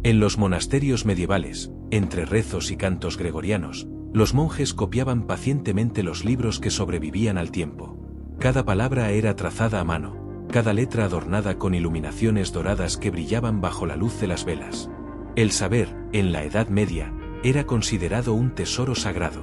En los monasterios medievales, entre rezos y cantos gregorianos, los monjes copiaban pacientemente los libros que sobrevivían al tiempo. Cada palabra era trazada a mano, cada letra adornada con iluminaciones doradas que brillaban bajo la luz de las velas. El saber, en la Edad Media, era considerado un tesoro sagrado.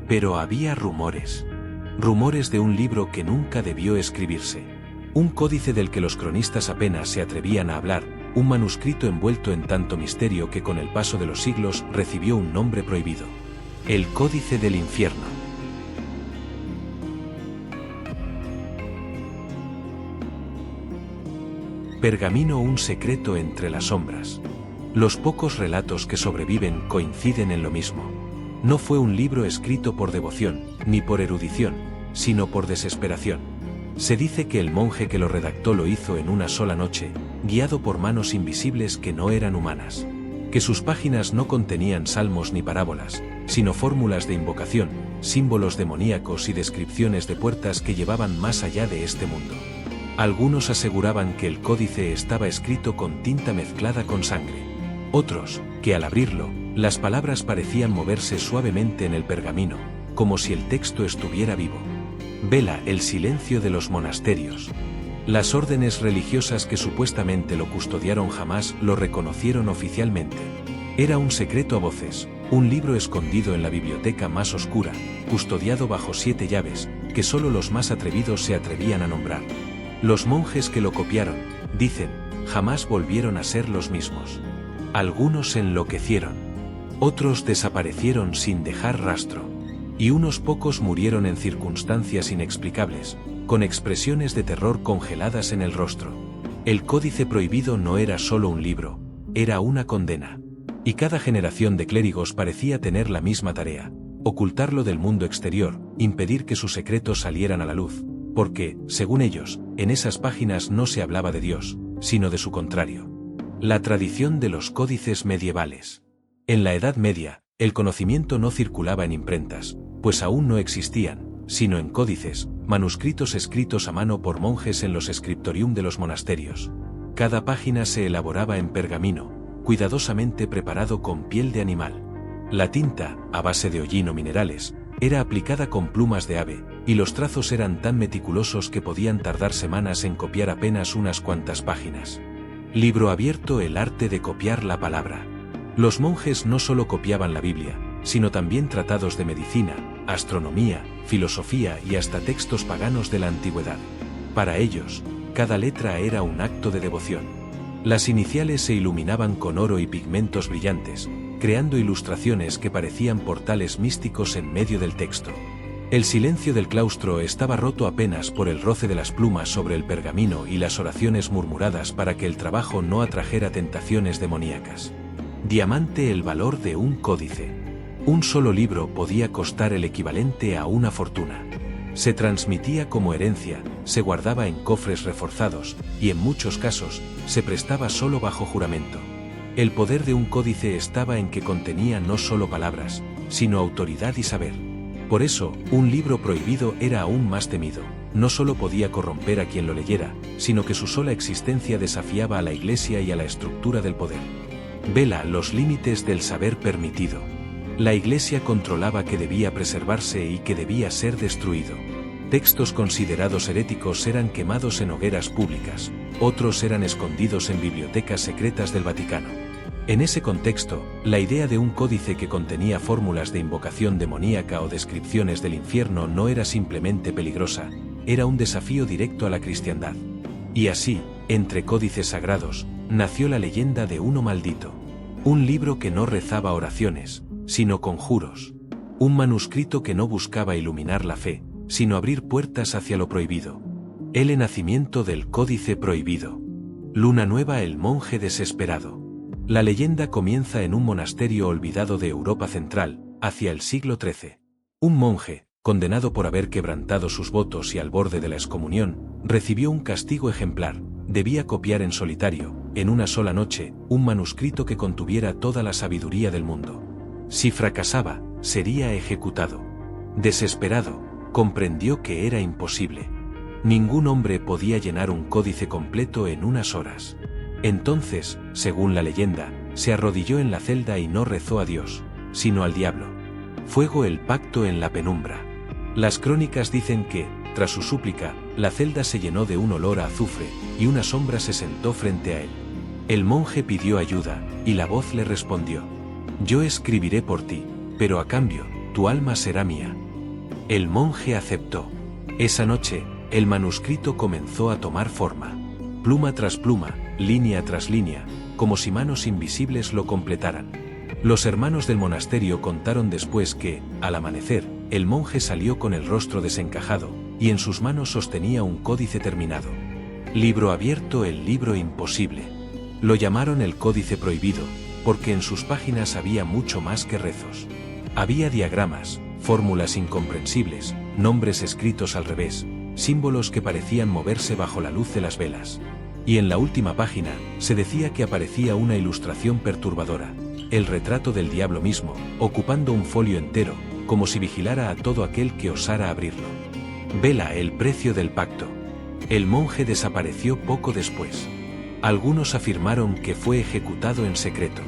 Pero había rumores. Rumores de un libro que nunca debió escribirse. Un códice del que los cronistas apenas se atrevían a hablar, un manuscrito envuelto en tanto misterio que con el paso de los siglos recibió un nombre prohibido. El Códice del Infierno. Pergamino, un secreto entre las sombras. Los pocos relatos que sobreviven coinciden en lo mismo. No fue un libro escrito por devoción, ni por erudición, sino por desesperación. Se dice que el monje que lo redactó lo hizo en una sola noche, guiado por manos invisibles que no eran humanas. Que sus páginas no contenían salmos ni parábolas, sino fórmulas de invocación, símbolos demoníacos y descripciones de puertas que llevaban más allá de este mundo. Algunos aseguraban que el códice estaba escrito con tinta mezclada con sangre. Otros, que al abrirlo, las palabras parecían moverse suavemente en el pergamino, como si el texto estuviera vivo. Vela, el silencio de los monasterios. Las órdenes religiosas que supuestamente lo custodiaron jamás lo reconocieron oficialmente. Era un secreto a voces, un libro escondido en la biblioteca más oscura, custodiado bajo 7 llaves, que solo los más atrevidos se atrevían a nombrar. Los monjes que lo copiaron, dicen, jamás volvieron a ser los mismos. Algunos enloquecieron. Otros desaparecieron sin dejar rastro. Y unos pocos murieron en circunstancias inexplicables, con expresiones de terror congeladas en el rostro. El Códice Prohibido no era solo un libro, era una condena. Y cada generación de clérigos parecía tener la misma tarea: ocultarlo del mundo exterior, impedir que sus secretos salieran a la luz, porque, según ellos, en esas páginas no se hablaba de Dios, sino de su contrario. La tradición de los códices medievales. En la Edad Media, el conocimiento no circulaba en imprentas, pues aún no existían, sino en códices, manuscritos escritos a mano por monjes en los scriptorium de los monasterios. Cada página se elaboraba en pergamino, cuidadosamente preparado con piel de animal. La tinta, a base de hollín o minerales, era aplicada con plumas de ave, y los trazos eran tan meticulosos que podían tardar semanas en copiar apenas unas cuantas páginas. Libro abierto, el arte de copiar la palabra. Los monjes no solo copiaban la Biblia, sino también tratados de medicina, astronomía, filosofía y hasta textos paganos de la antigüedad. Para ellos, cada letra era un acto de devoción. Las iniciales se iluminaban con oro y pigmentos brillantes, creando ilustraciones que parecían portales místicos en medio del texto. El silencio del claustro estaba roto apenas por el roce de las plumas sobre el pergamino y las oraciones murmuradas para que el trabajo no atrajera tentaciones demoníacas. Diamante, el valor de un códice. Un solo libro podía costar el equivalente a una fortuna. Se transmitía como herencia, se guardaba en cofres reforzados, y en muchos casos, se prestaba solo bajo juramento. El poder de un códice estaba en que contenía no solo palabras, sino autoridad y saber. Por eso, un libro prohibido era aún más temido. No solo podía corromper a quien lo leyera, sino que su sola existencia desafiaba a la Iglesia y a la estructura del poder. Vela, los límites del saber permitido. La Iglesia controlaba que debía preservarse y que debía ser destruido. Textos considerados heréticos eran quemados en hogueras públicas, otros eran escondidos en bibliotecas secretas del Vaticano. En ese contexto, la idea de un códice que contenía fórmulas de invocación demoníaca o descripciones del infierno no era simplemente peligrosa, era un desafío directo a la cristiandad. Y así, entre códices sagrados, nació la leyenda de uno maldito. Un libro que no rezaba oraciones, sino conjuros. Un manuscrito que no buscaba iluminar la fe, sino abrir puertas hacia lo prohibido. El nacimiento del Códice Prohibido. Luna Nueva, el monje desesperado. La leyenda comienza en un monasterio olvidado de Europa Central, hacia el siglo XIII. Un monje, condenado por haber quebrantado sus votos y al borde de la excomunión, recibió un castigo ejemplar: debía copiar en solitario, en una sola noche, un manuscrito que contuviera toda la sabiduría del mundo. Si fracasaba, sería ejecutado. Desesperado, comprendió que era imposible. Ningún hombre podía llenar un códice completo en unas horas. Entonces, según la leyenda, se arrodilló en la celda y no rezó a Dios, sino al diablo. Fuego el pacto en la penumbra. Las crónicas dicen que, tras su súplica, la celda se llenó de un olor a azufre, y una sombra se sentó frente a él. El monje pidió ayuda, y la voz le respondió: «Yo escribiré por ti, pero a cambio, tu alma será mía». El monje aceptó. Esa noche, el manuscrito comenzó a tomar forma. Pluma tras pluma, línea tras línea, como si manos invisibles lo completaran. Los hermanos del monasterio contaron después que, al amanecer, el monje salió con el rostro desencajado, y en sus manos sostenía un códice terminado. Libro abierto, el libro imposible. Lo llamaron el Códice Prohibido, porque en sus páginas había mucho más que rezos. Había diagramas, fórmulas incomprensibles, nombres escritos al revés, símbolos que parecían moverse bajo la luz de las velas. Y en la última página, se decía que aparecía una ilustración perturbadora, el retrato del diablo mismo, ocupando un folio entero, como si vigilara a todo aquel que osara abrirlo. Vela el precio del pacto. El monje desapareció poco después. Algunos afirmaron que fue ejecutado en secreto.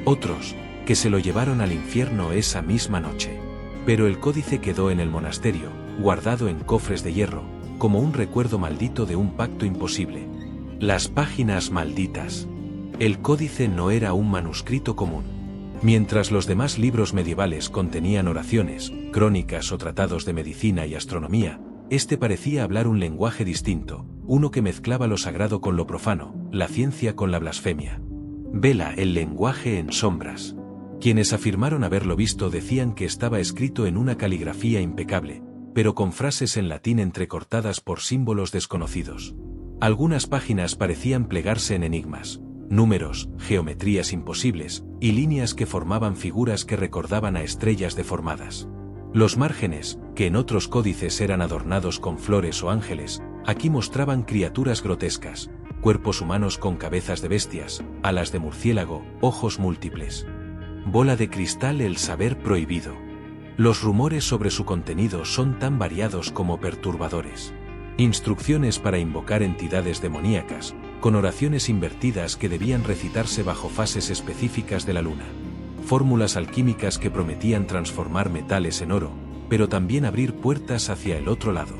Otros, que se lo llevaron al infierno esa misma noche. Pero el códice quedó en el monasterio, guardado en cofres de hierro, como un recuerdo maldito de un pacto imposible. Las páginas malditas. El códice no era un manuscrito común. Mientras los demás libros medievales contenían oraciones, crónicas o tratados de medicina y astronomía, este parecía hablar un lenguaje distinto, uno que mezclaba lo sagrado con lo profano, la ciencia con la blasfemia. Vela el lenguaje en sombras. Quienes afirmaron haberlo visto decían que estaba escrito en una caligrafía impecable, pero con frases en latín entrecortadas por símbolos desconocidos. Algunas páginas parecían plegarse en enigmas, números, geometrías imposibles, y líneas que formaban figuras que recordaban a estrellas deformadas. Los márgenes, que en otros códices eran adornados con flores o ángeles, aquí mostraban criaturas grotescas, cuerpos humanos con cabezas de bestias, alas de murciélago, ojos múltiples. Bola de cristal, el saber prohibido. Los rumores sobre su contenido son tan variados como perturbadores. Instrucciones para invocar entidades demoníacas, con oraciones invertidas que debían recitarse bajo fases específicas de la luna. Fórmulas alquímicas que prometían transformar metales en oro, pero también abrir puertas hacia el otro lado.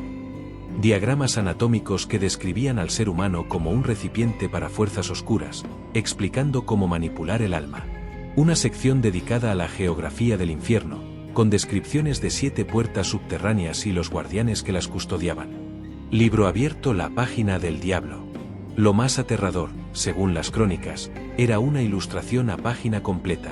Diagramas anatómicos que describían al ser humano como un recipiente para fuerzas oscuras, explicando cómo manipular el alma. Una sección dedicada a la geografía del infierno, con descripciones de 7 puertas subterráneas y los guardianes que las custodiaban. Libro abierto, la página del diablo. Lo más aterrador, según las crónicas, era una ilustración a página completa.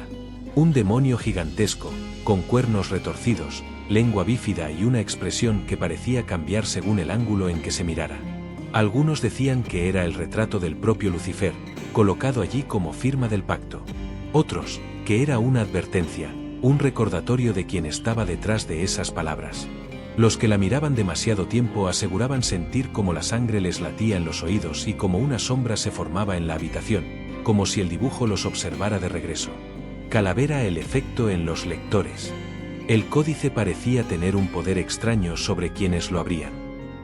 Un demonio gigantesco, con cuernos retorcidos, lengua bífida y una expresión que parecía cambiar según el ángulo en que se mirara. Algunos decían que era el retrato del propio Lucifer, colocado allí como firma del pacto. Otros, que era una advertencia, un recordatorio de quien estaba detrás de esas palabras. Los que la miraban demasiado tiempo aseguraban sentir como la sangre les latía en los oídos y como una sombra se formaba en la habitación, como si el dibujo los observara de regreso. Calavera, el efecto en los lectores. El códice parecía tener un poder extraño sobre quienes lo abrían.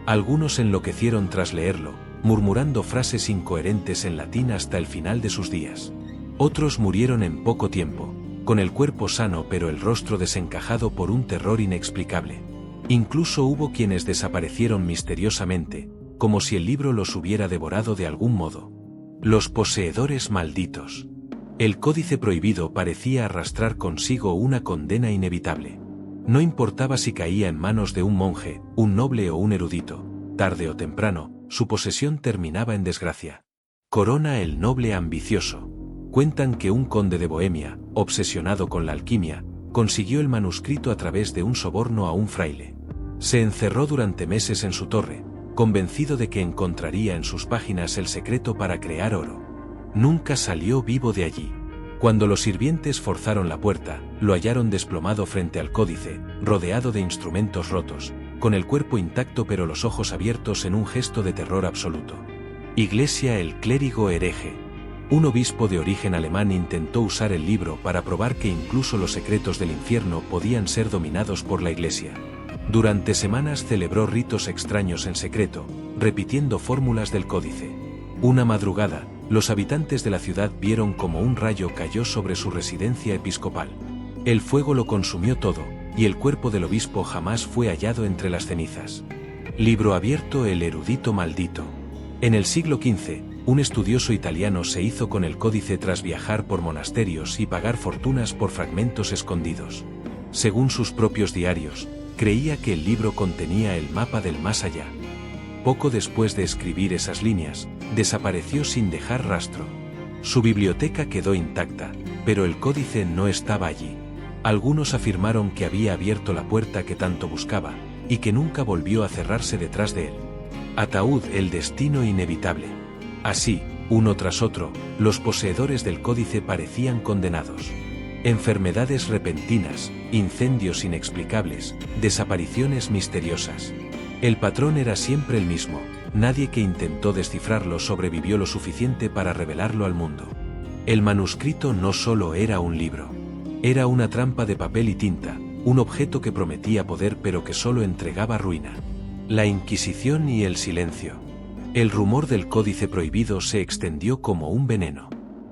Algunos enloquecieron tras leerlo, murmurando frases incoherentes en latín hasta el final de sus días. Otros murieron en poco tiempo, con el cuerpo sano pero el rostro desencajado por un terror inexplicable. Incluso hubo quienes desaparecieron misteriosamente, como si el libro los hubiera devorado de algún modo. Los poseedores malditos. El códice prohibido parecía arrastrar consigo una condena inevitable. No importaba si caía en manos de un monje, un noble o un erudito, tarde o temprano, su posesión terminaba en desgracia. Corona, el noble ambicioso. Cuentan que un conde de Bohemia, obsesionado con la alquimia, consiguió el manuscrito a través de un soborno a un fraile. Se encerró durante meses en su torre, convencido de que encontraría en sus páginas el secreto para crear oro. Nunca salió vivo de allí. Cuando los sirvientes forzaron la puerta, lo hallaron desplomado frente al códice, rodeado de instrumentos rotos, con el cuerpo intacto pero los ojos abiertos en un gesto de terror absoluto. Iglesia, el clérigo hereje. Un obispo de origen alemán intentó usar el libro para probar que incluso los secretos del infierno podían ser dominados por la Iglesia. Durante semanas celebró ritos extraños en secreto, repitiendo fórmulas del códice. Una madrugada, los habitantes de la ciudad vieron como un rayo cayó sobre su residencia episcopal. El fuego lo consumió todo, y el cuerpo del obispo jamás fue hallado entre las cenizas. Libro abierto: el erudito maldito. En el siglo XV, un estudioso italiano se hizo con el códice tras viajar por monasterios y pagar fortunas por fragmentos escondidos. Según sus propios diarios, creía que el libro contenía el mapa del más allá. Poco después de escribir esas líneas, desapareció sin dejar rastro. Su biblioteca quedó intacta, pero el códice no estaba allí. Algunos afirmaron que había abierto la puerta que tanto buscaba, y que nunca volvió a cerrarse detrás de él. Ataúd: el destino inevitable. Así, uno tras otro, los poseedores del códice parecían condenados. Enfermedades repentinas, incendios inexplicables, desapariciones misteriosas. El patrón era siempre el mismo: nadie que intentó descifrarlo sobrevivió lo suficiente para revelarlo al mundo. El manuscrito no solo era un libro. Era una trampa de papel y tinta, un objeto que prometía poder pero que solo entregaba ruina. La Inquisición y el silencio. El rumor del códice prohibido se extendió como un veneno.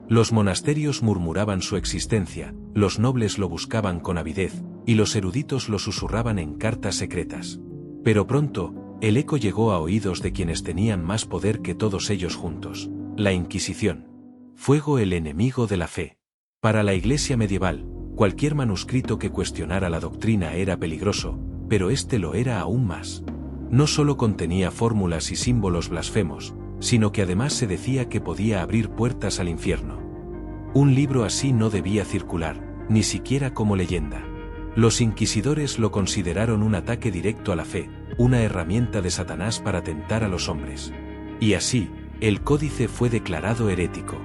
Los monasterios murmuraban su existencia, los nobles lo buscaban con avidez, y los eruditos lo susurraban en cartas secretas. Pero pronto, el eco llegó a oídos de quienes tenían más poder que todos ellos juntos: la Inquisición. Fuego: el enemigo de la fe. Para la Iglesia medieval, cualquier manuscrito que cuestionara la doctrina era peligroso, pero este lo era aún más. No solo contenía fórmulas y símbolos blasfemos, sino que además se decía que podía abrir puertas al infierno. Un libro así no debía circular, ni siquiera como leyenda. Los inquisidores lo consideraron un ataque directo a la fe, una herramienta de Satanás para tentar a los hombres. Y así, el códice fue declarado herético.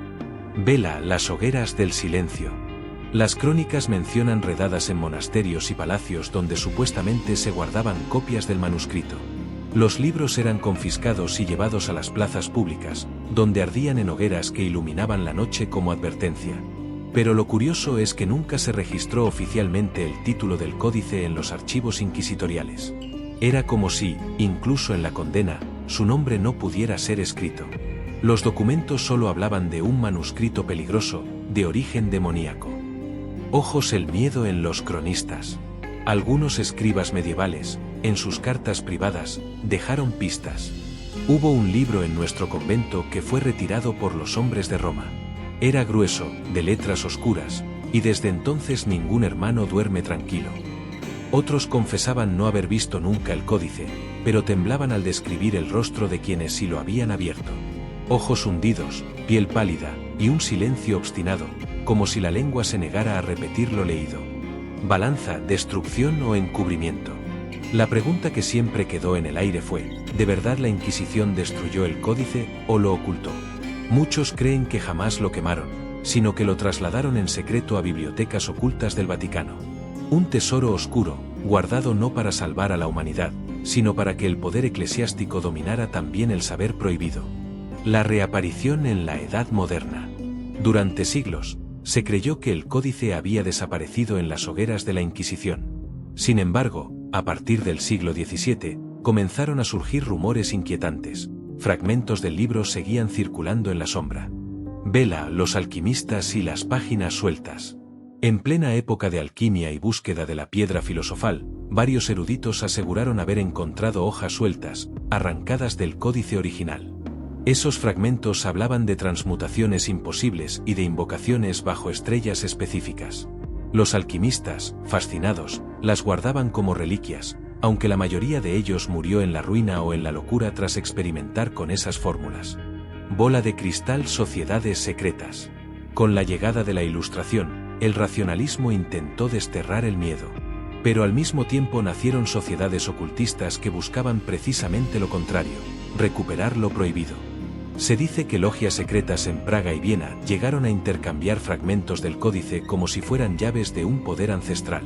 Vela: las hogueras del silencio. Las crónicas mencionan redadas en monasterios y palacios donde supuestamente se guardaban copias del manuscrito. Los libros eran confiscados y llevados a las plazas públicas, donde ardían en hogueras que iluminaban la noche como advertencia. Pero lo curioso es que nunca se registró oficialmente el título del códice en los archivos inquisitoriales. Era como si, incluso en la condena, su nombre no pudiera ser escrito. Los documentos solo hablaban de un manuscrito peligroso, de origen demoníaco. Ojos: el miedo en los cronistas. Algunos escribas medievales, en sus cartas privadas, dejaron pistas. Hubo un libro en nuestro convento que fue retirado por los hombres de Roma. Era grueso, de letras oscuras, y desde entonces ningún hermano duerme tranquilo. Otros confesaban no haber visto nunca el códice, pero temblaban al describir el rostro de quienes sí lo habían abierto. Ojos hundidos, piel pálida, y un silencio obstinado, como si la lengua se negara a repetir lo leído. Balanza: destrucción o encubrimiento. La pregunta que siempre quedó en el aire fue: ¿de verdad la Inquisición destruyó el códice, o lo ocultó? Muchos creen que jamás lo quemaron, sino que lo trasladaron en secreto a bibliotecas ocultas del Vaticano. Un tesoro oscuro, guardado no para salvar a la humanidad, sino para que el poder eclesiástico dominara también el saber prohibido. La reaparición en la Edad Moderna. Durante siglos, se creyó que el códice había desaparecido en las hogueras de la Inquisición. Sin embargo, a partir del siglo XVII, comenzaron a surgir rumores inquietantes. Fragmentos del libro seguían circulando en la sombra. Vela: los alquimistas y las páginas sueltas. En plena época de alquimia y búsqueda de la piedra filosofal, varios eruditos aseguraron haber encontrado hojas sueltas, arrancadas del códice original. Esos fragmentos hablaban de transmutaciones imposibles y de invocaciones bajo estrellas específicas. Los alquimistas, fascinados, las guardaban como reliquias, aunque la mayoría de ellos murió en la ruina o en la locura tras experimentar con esas fórmulas. Bola de cristal: sociedades secretas. Con la llegada de la Ilustración, el racionalismo intentó desterrar el miedo. Pero al mismo tiempo nacieron sociedades ocultistas que buscaban precisamente lo contrario: recuperar lo prohibido. Se dice que logias secretas en Praga y Viena llegaron a intercambiar fragmentos del códice como si fueran llaves de un poder ancestral.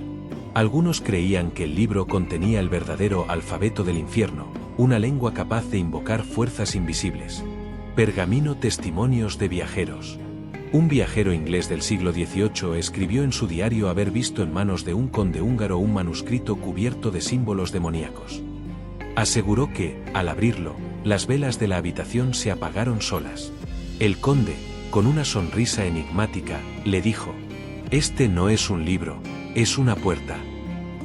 Algunos creían que el libro contenía el verdadero alfabeto del infierno, una lengua capaz de invocar fuerzas invisibles. Pergamino: testimonios de viajeros. Un viajero inglés del siglo XVIII escribió en su diario haber visto en manos de un conde húngaro un manuscrito cubierto de símbolos demoníacos. Aseguró que, al abrirlo, las velas de la habitación se apagaron solas. El conde, con una sonrisa enigmática, le dijo: «Este no es un libro, es una puerta».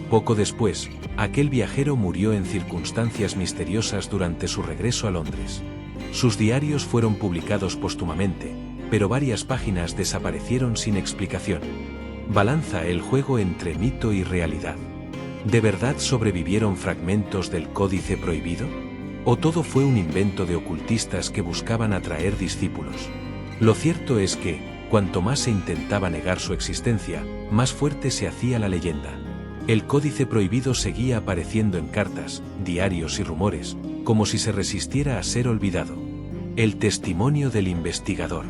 Poco después, aquel viajero murió en circunstancias misteriosas durante su regreso a Londres. Sus diarios fueron publicados póstumamente, pero varias páginas desaparecieron sin explicación. Balanza el juego entre mito y realidad. ¿De verdad sobrevivieron fragmentos del Códice Prohibido? ¿O todo fue un invento de ocultistas que buscaban atraer discípulos? Lo cierto es que, cuanto más se intentaba negar su existencia, más fuerte se hacía la leyenda. El Códice Prohibido seguía apareciendo en cartas, diarios y rumores, como si se resistiera a ser olvidado. El testimonio del investigador.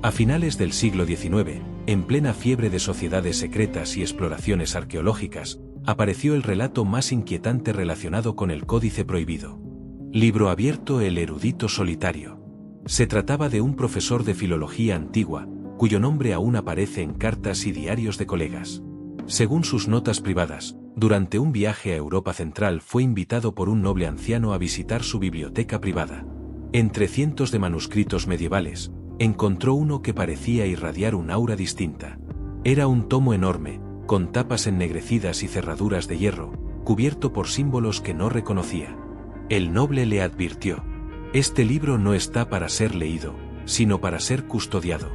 A finales del siglo XIX, en plena fiebre de sociedades secretas y exploraciones arqueológicas, apareció el relato más inquietante relacionado con el Códice Prohibido. Libro abierto, el erudito solitario. Se trataba de un profesor de filología antigua, cuyo nombre aún aparece en cartas y diarios de colegas. Según sus notas privadas, durante un viaje a Europa Central fue invitado por un noble anciano a visitar su biblioteca privada. Entre cientos de manuscritos medievales, encontró uno que parecía irradiar un aura distinta. Era un tomo enorme, con tapas ennegrecidas y cerraduras de hierro, cubierto por símbolos que no reconocía. El noble le advirtió: «Este libro no está para ser leído, sino para ser custodiado».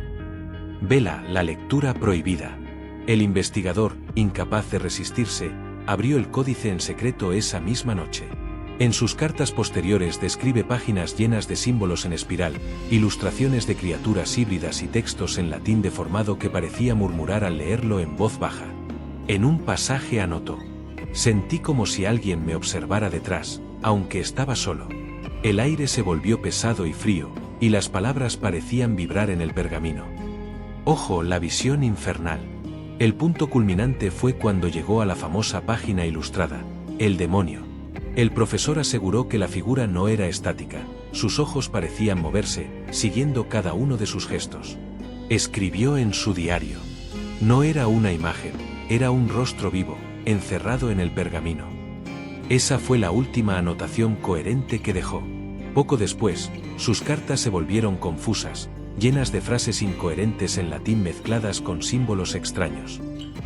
Vela, la lectura prohibida. El investigador, incapaz de resistirse, abrió el códice en secreto esa misma noche. En sus cartas posteriores describe páginas llenas de símbolos en espiral, ilustraciones de criaturas híbridas y textos en latín deformado que parecía murmurar al leerlo en voz baja. En un pasaje anotó: «Sentí como si alguien me observara detrás, aunque estaba solo. El aire se volvió pesado y frío, y las palabras parecían vibrar en el pergamino». Ojo, la visión infernal. El punto culminante fue cuando llegó a la famosa página ilustrada: «El demonio». El profesor aseguró que la figura no era estática, sus ojos parecían moverse, siguiendo cada uno de sus gestos. Escribió en su diario: «No era una imagen, era un rostro vivo, encerrado en el pergamino». Esa fue la última anotación coherente que dejó. Poco después, sus cartas se volvieron confusas, llenas de frases incoherentes en latín mezcladas con símbolos extraños.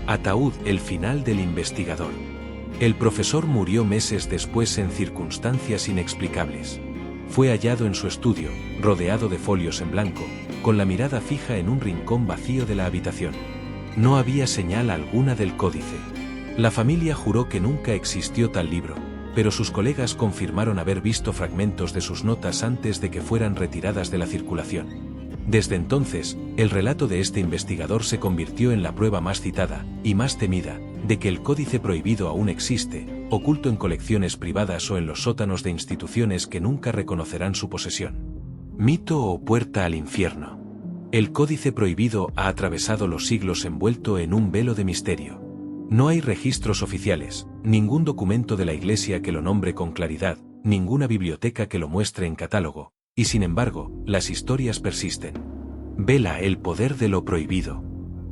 Ataúd, el final del investigador. El profesor murió meses después en circunstancias inexplicables. Fue hallado en su estudio, rodeado de folios en blanco, con la mirada fija en un rincón vacío de la habitación. No había señal alguna del códice. La familia juró que nunca existió tal libro, pero sus colegas confirmaron haber visto fragmentos de sus notas antes de que fueran retiradas de la circulación. Desde entonces, el relato de este investigador se convirtió en la prueba más citada, y más temida, de que el Códice Prohibido aún existe, oculto en colecciones privadas o en los sótanos de instituciones que nunca reconocerán su posesión. Mito o puerta al infierno. El Códice Prohibido ha atravesado los siglos envuelto en un velo de misterio. No hay registros oficiales, ningún documento de la Iglesia que lo nombre con claridad, ninguna biblioteca que lo muestre en catálogo, y sin embargo, las historias persisten. Vela, el poder de lo prohibido.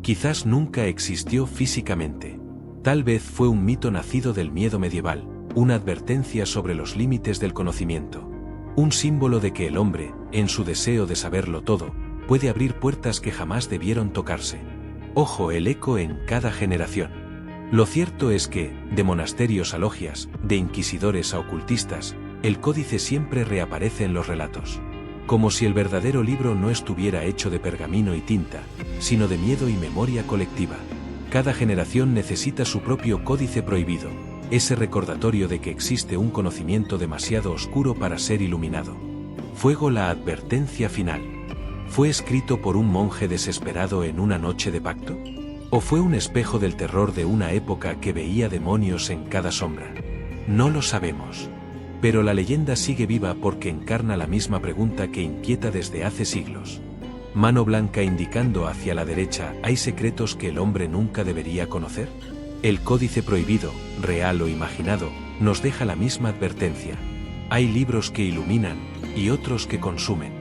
Quizás nunca existió físicamente. Tal vez fue un mito nacido del miedo medieval, una advertencia sobre los límites del conocimiento. Un símbolo de que el hombre, en su deseo de saberlo todo, puede abrir puertas que jamás debieron tocarse. Ojo, el eco en cada generación. Lo cierto es que, de monasterios a logias, de inquisidores a ocultistas, el códice siempre reaparece en los relatos. Como si el verdadero libro no estuviera hecho de pergamino y tinta, sino de miedo y memoria colectiva. Cada generación necesita su propio códice prohibido, ese recordatorio de que existe un conocimiento demasiado oscuro para ser iluminado. Fuego, la advertencia final. ¿Fue escrito por un monje desesperado en una noche de pacto? ¿O fue un espejo del terror de una época que veía demonios en cada sombra? No lo sabemos. Pero la leyenda sigue viva porque encarna la misma pregunta que inquieta desde hace siglos. Mano blanca indicando hacia la derecha, ¿hay secretos que el hombre nunca debería conocer? El códice prohibido, real o imaginado, nos deja la misma advertencia. Hay libros que iluminan, y otros que consumen.